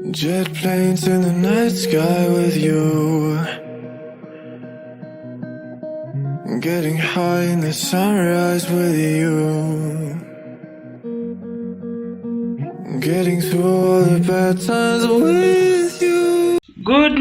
Jet planes in the night sky with you, getting high in the sunrise with you, getting through all the bad times with you. Good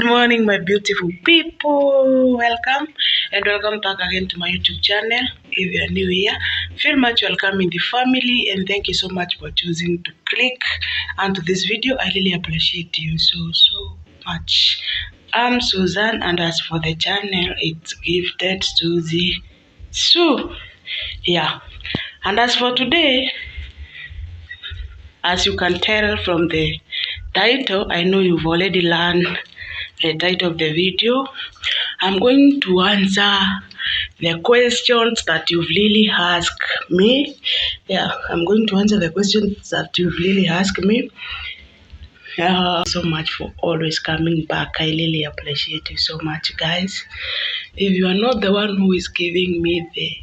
morning, my beautiful people. Welcome and welcome back again to my YouTube channel. If you are new here, feel much welcome in the family, and thank you so much for choosing to click onto this video. I really appreciate you so much. I'm Susan, and as for the channel, it's gifted Susie Sue. Yeah, and as for today, as you can tell from the title, I know you've already learned the title of the video. I'm going to answer the questions that you've really asked me. Yeah, I'm going to answer the questions that you've really asked me. So much for always coming back. I really appreciate you so much, guys. If you are not the one who is giving me the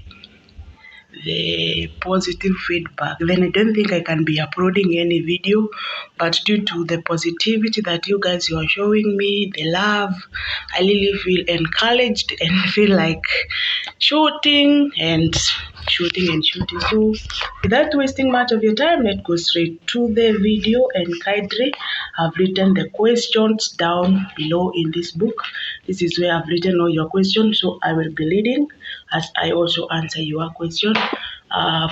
positive feedback, then I don't think I can be uploading any video. But due to the positivity that you guys are showing me, the love, I really feel encouraged and feel like shooting. So without wasting much of your time, let's go straight to the video. And kindly, I've written the questions down below in this book. This is where I've written all your questions, so I will be reading as I also answer your question.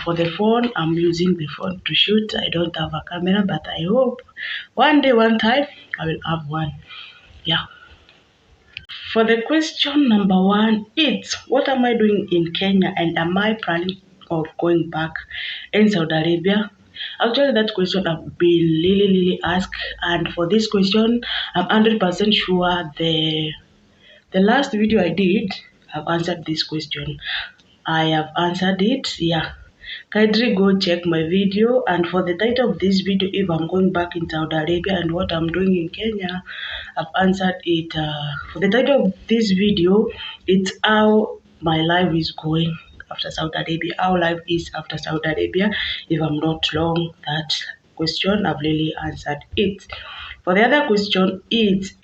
For the phone, I'm using the phone to shoot. I don't have a camera, but I hope one day, one time, I will have one. Yeah. For the question number one, it's what am I doing in Kenya and am I planning of going back in Saudi Arabia? Actually, that question I've been really asked, and for this question, I'm 100% sure the last video I did, I've answered this question. I have answered it, yeah. Kindly go check my video. And for the title of this video, if I'm going back in Saudi Arabia and what I'm doing in Kenya, I've answered it. For the title of this video, it's how my life is going after Saudi Arabia, how life is after Saudi Arabia. If I'm not wrong, that question, I've really answered it. For the other question, is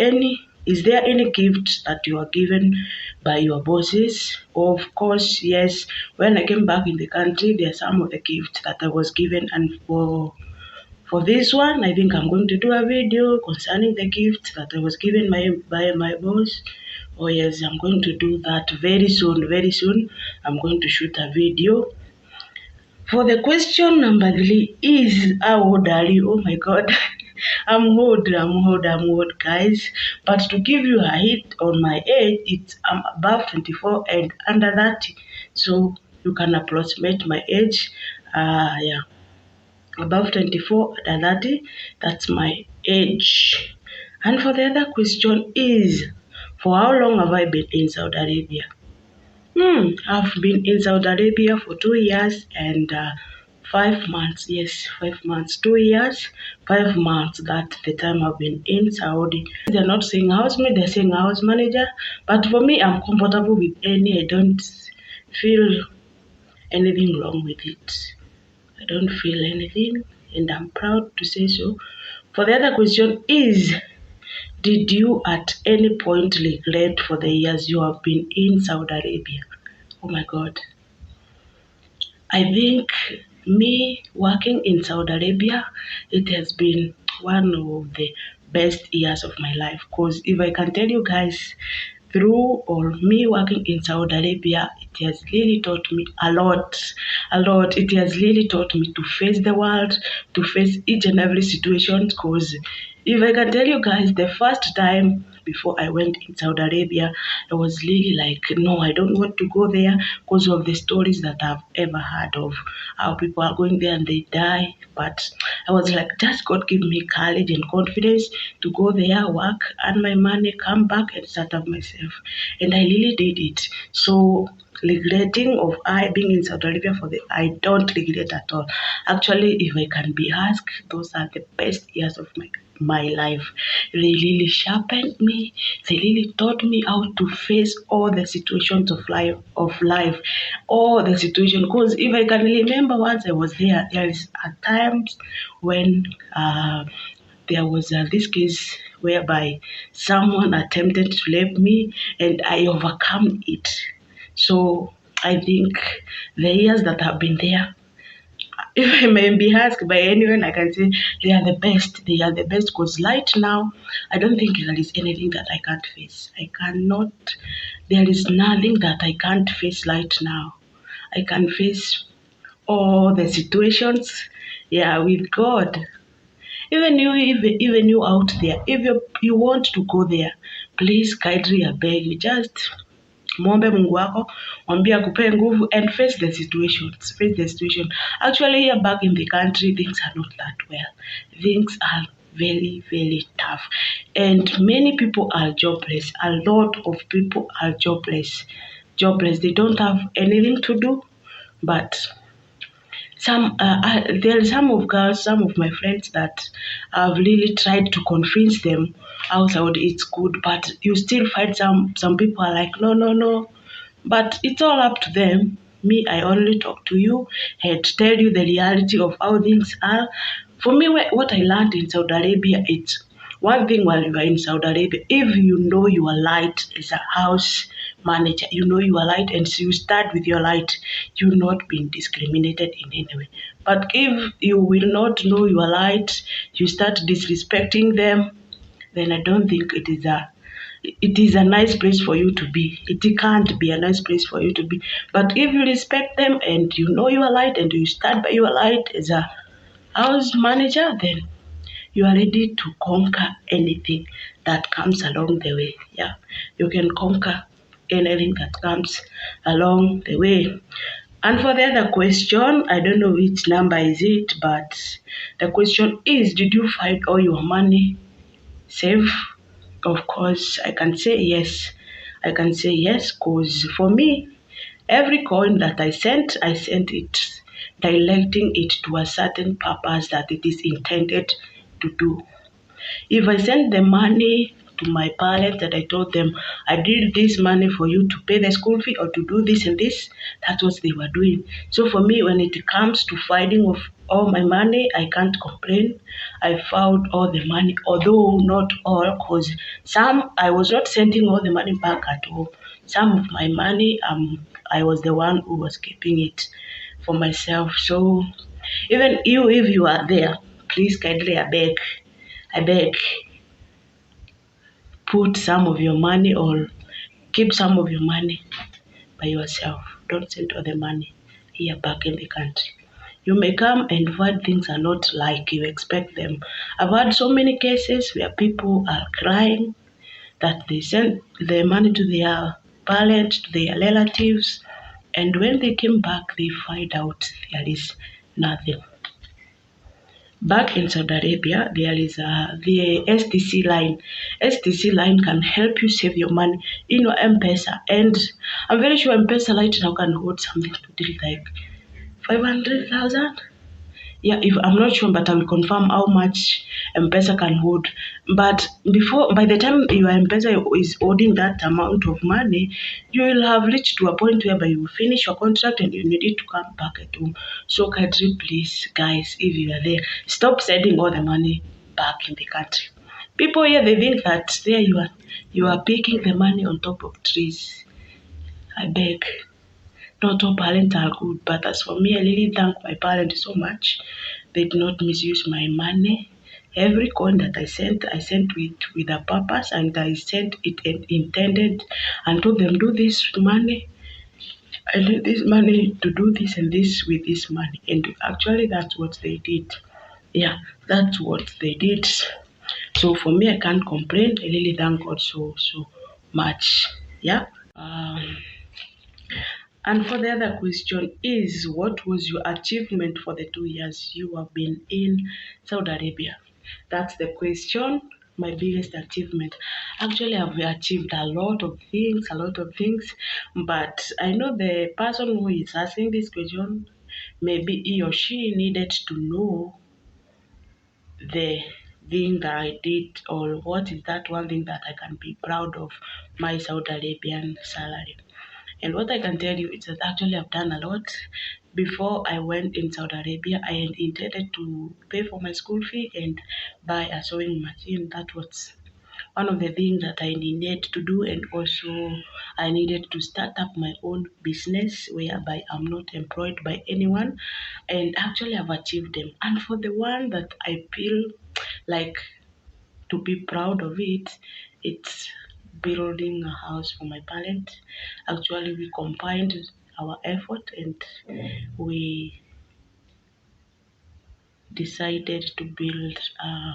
there any gift that you are given by your bosses? Of course, yes. When I came back in the country, there are some of the gifts that I was given, and for this one, I think I'm going to do a video concerning the gift that I was given by my boss. Oh yes, I'm going to do that very soon. I'm going to shoot a video. For the question number 3 is how old are you? Oh my god. I'm old, guys. But to give you a hint on my age, I'm above 24 and under 30. So you can approximate my age. Yeah. Above 24 and 30, that's my age. And for the other question is, for how long have I been in Saudi Arabia? I've been in Saudi Arabia for 2 years and 5 months. Yes, 5 months. 2 years, 5 months. That's the time I've been in Saudi. They're not saying housemaid, they're saying house manager. But for me, I'm comfortable with any. I don't feel anything wrong with it. I don't feel anything, and I'm proud to say so. For the other question is, did you at any point regret for the years you have been in Saudi Arabia? Oh my God. I think me working in Saudi Arabia, it has been one of the best years of my life. Because if I can tell you guys, through or me working in Saudi Arabia, it has really taught me a lot. It has really taught me to face the world, to face each and every situation. Because if I can tell you guys, the first time before I went in Saudi Arabia, I was really like, no, I don't want to go there because of the stories that I've ever heard of how people are going there and they die. But I was like, just God give me courage and confidence to go there, work, earn my money, come back and start up myself. And I really did it. So regretting of I being in Saudi Arabia I don't regret at all. Actually, if I can be asked, those are the best years of my life. They really sharpened me. They really taught me how to face all the situations of life, all the situations. Because if I can remember, once I was there is at times when there was this case whereby someone attempted to rape me and I overcome it. So I think the years that have been there, if I may be asked by anyone, I can say they are the best. They are the best because right now, I don't think there is anything that I can't face. I cannot, there is nothing that I can't face right now. I can face all the situations, yeah, with God. Even you out there, if you want to go there, please kindly I beg you, just muombe Mungu wako, mwambie akupe nguvu and face the situations. Face the situation. Actually, here back in the country, things are not that well. Things are very, very tough. And many people are jobless. A lot of people are jobless. Jobless. They don't have anything to do, but there are some of my friends that I've really tried to convince them outside it's good, but you still find some people are like no, but it's all up to them. Me, I only talk to you and tell you the reality of how things are. For me, what I learned in Saudi Arabia, it's one thing while you are in Saudi Arabia, if you know you are light as a house manager, you know you are light and so you start with your light, you're not being discriminated in any way. But if you will not know you are light, you start disrespecting them, then I don't think it is a nice place for you to be. It can't be a nice place for you to be. But if you respect them and you know you are light and you start by your light as a house manager, then you are ready to conquer anything that comes along the way. Yeah, you can conquer anything that comes along the way. And for the other question, I don't know which number is it, but the question is, did you find all your money safe? Of course, I can say yes. I can say yes because for me, every coin that I sent it directing it to a certain purpose that it is intended to do. If I send the money to my parents that I told them I did this money for you to pay the school fee or to do this and this, that's what they were doing. So for me, when it comes to finding of all my money, I can't complain. I found all the money, although not all, because some I was not sending all the money back at all. Some of my money, I was the one who was keeping it for myself. So even you, if you are there, please kindly I beg, put some of your money or keep some of your money by yourself. Don't send all the money here back in the country. You may come and find things are not like you expect them. I've had so many cases where people are crying that they send the money to their parents, to their relatives, and when they came back, they find out there is nothing. Back in Saudi Arabia, there is the STC line. STC line can help you save your money in your M-Pesa. And I'm very sure M-Pesa right now can hold something to do like 500,000. Yeah, if I'm not sure, but I will confirm how much M-Pesa can hold. But by the time your M-Pesa is holding that amount of money, you will have reached to a point whereby you will finish your contract and you need to come back at home. So kindly, please, guys, if you are there, stop sending all the money back in the country. People here, they think that there you are picking the money on top of trees. I beg. Not all parents are good, but as for me, I really thank my parents so much. They did not misuse my money. Every coin that I sent with a purpose, and I sent it intended and told them, do this money. I need this money to do this and this with this money. And actually, that's what they did. Yeah, that's what they did. So for me, I can't complain. I really thank God so much. Yeah. And for the other question is, what was your achievement for the 2 years you have been in Saudi Arabia? That's the question. My biggest achievement. Actually, I've achieved a lot of things, but I know the person who is asking this question, maybe he or she needed to know the thing that I did, or what is that one thing that I can be proud of my Saudi Arabian salary. And what I can tell you is that actually I've done a lot. Before I went in Saudi Arabia, I had intended to pay for my school fee and buy a sewing machine. That was one of the things that I needed to do, and also I needed to start up my own business whereby I'm not employed by anyone, and actually I've achieved them. And for the one that I feel like to be proud of it, it's building a house for my parents. Actually, we combined our effort and we decided to build a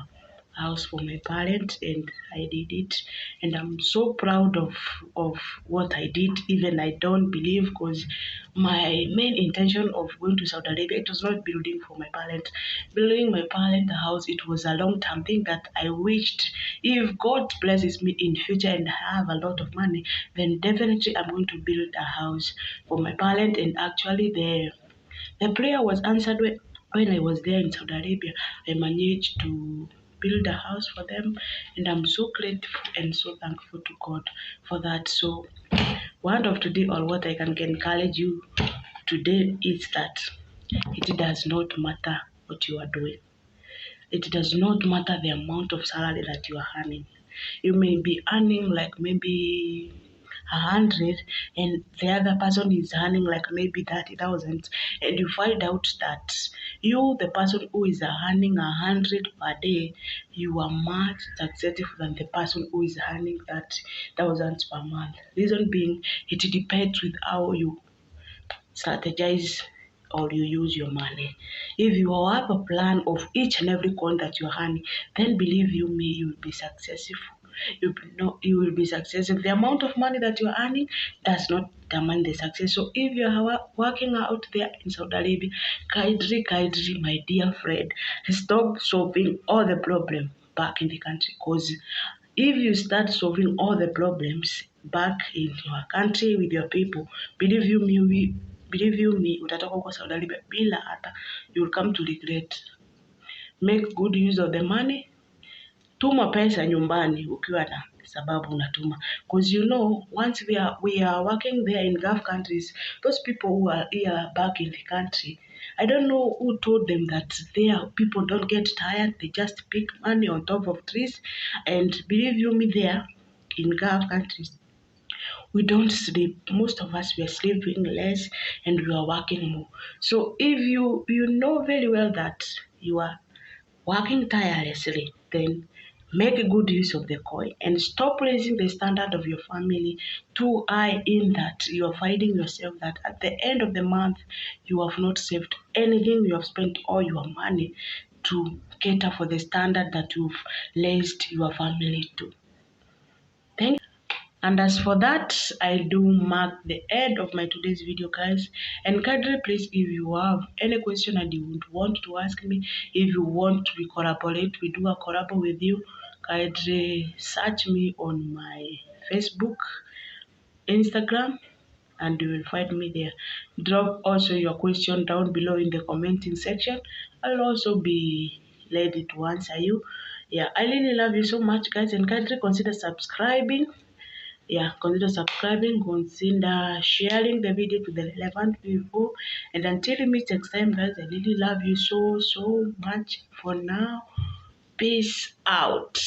house for my parents, and I did it, and I'm so proud of what I did. Even I don't believe, because my main intention of going to Saudi Arabia, it was not building for my parents. Building my parents a house, it was a long term thing that I wished, if God blesses me in future and I have a lot of money, then definitely I'm going to build a house for my parents. And actually the prayer was answered when I was there in Saudi Arabia. I managed to build a house for them, and I'm so grateful and so thankful to God for that. So, word of today, or what I can encourage you today, is that it does not matter what you are doing. It does not matter the amount of salary that you are earning. You may be earning like maybe 100, and the other person is earning like maybe 30,000, and you find out that you, the person who is earning 100 per day, you are much successful than the person who is earning 30,000 per month. Reason being, it depends with how you strategize or you use your money. If you have a plan of each and every coin that you're earning, then believe you me, you will be successful. You will be successful. The amount of money that you're earning does not determine the success. So if you are working out there in Saudi Arabia, kindly, my dear friend, stop solving all the problem back in the country, because if you start solving all the problems back in your country with your people, believe you me, utatoka huko Saudi Arabia bila hata, you will come to regret. Make good use of the money. Tuma pesa nyumbani ukiwa na sababu unatuma, because you know, once we are working there in Gulf countries, those people who are here back in the country, I don't know who told them that there people don't get tired, they just pick money on top of trees. And believe you me, there in Gulf countries, we don't sleep. Most of us, we are sleeping less and we are working more. So if you know very well that you are working tirelessly, then make a good use of the coin and stop raising the standard of your family too high, in that you are finding yourself that at the end of the month you have not saved anything, you have spent all your money to cater for the standard that you've raised your family to. Thank you. And as for that, I do mark the end of my today's video, guys. And kindly, please, if you have any question and you would want to ask me, if you want we collaborate, we do a collab with you, kindly search me on my Facebook, Instagram, and you will find me there. Drop also your question down below in the commenting section. I'll also be ready to answer you. Yeah, I really love you so much, guys, and kindly consider subscribing. Yeah, consider subscribing, consider sharing the video to the relevant people. And until we meet next time, guys, I really love you so much. For now, peace out.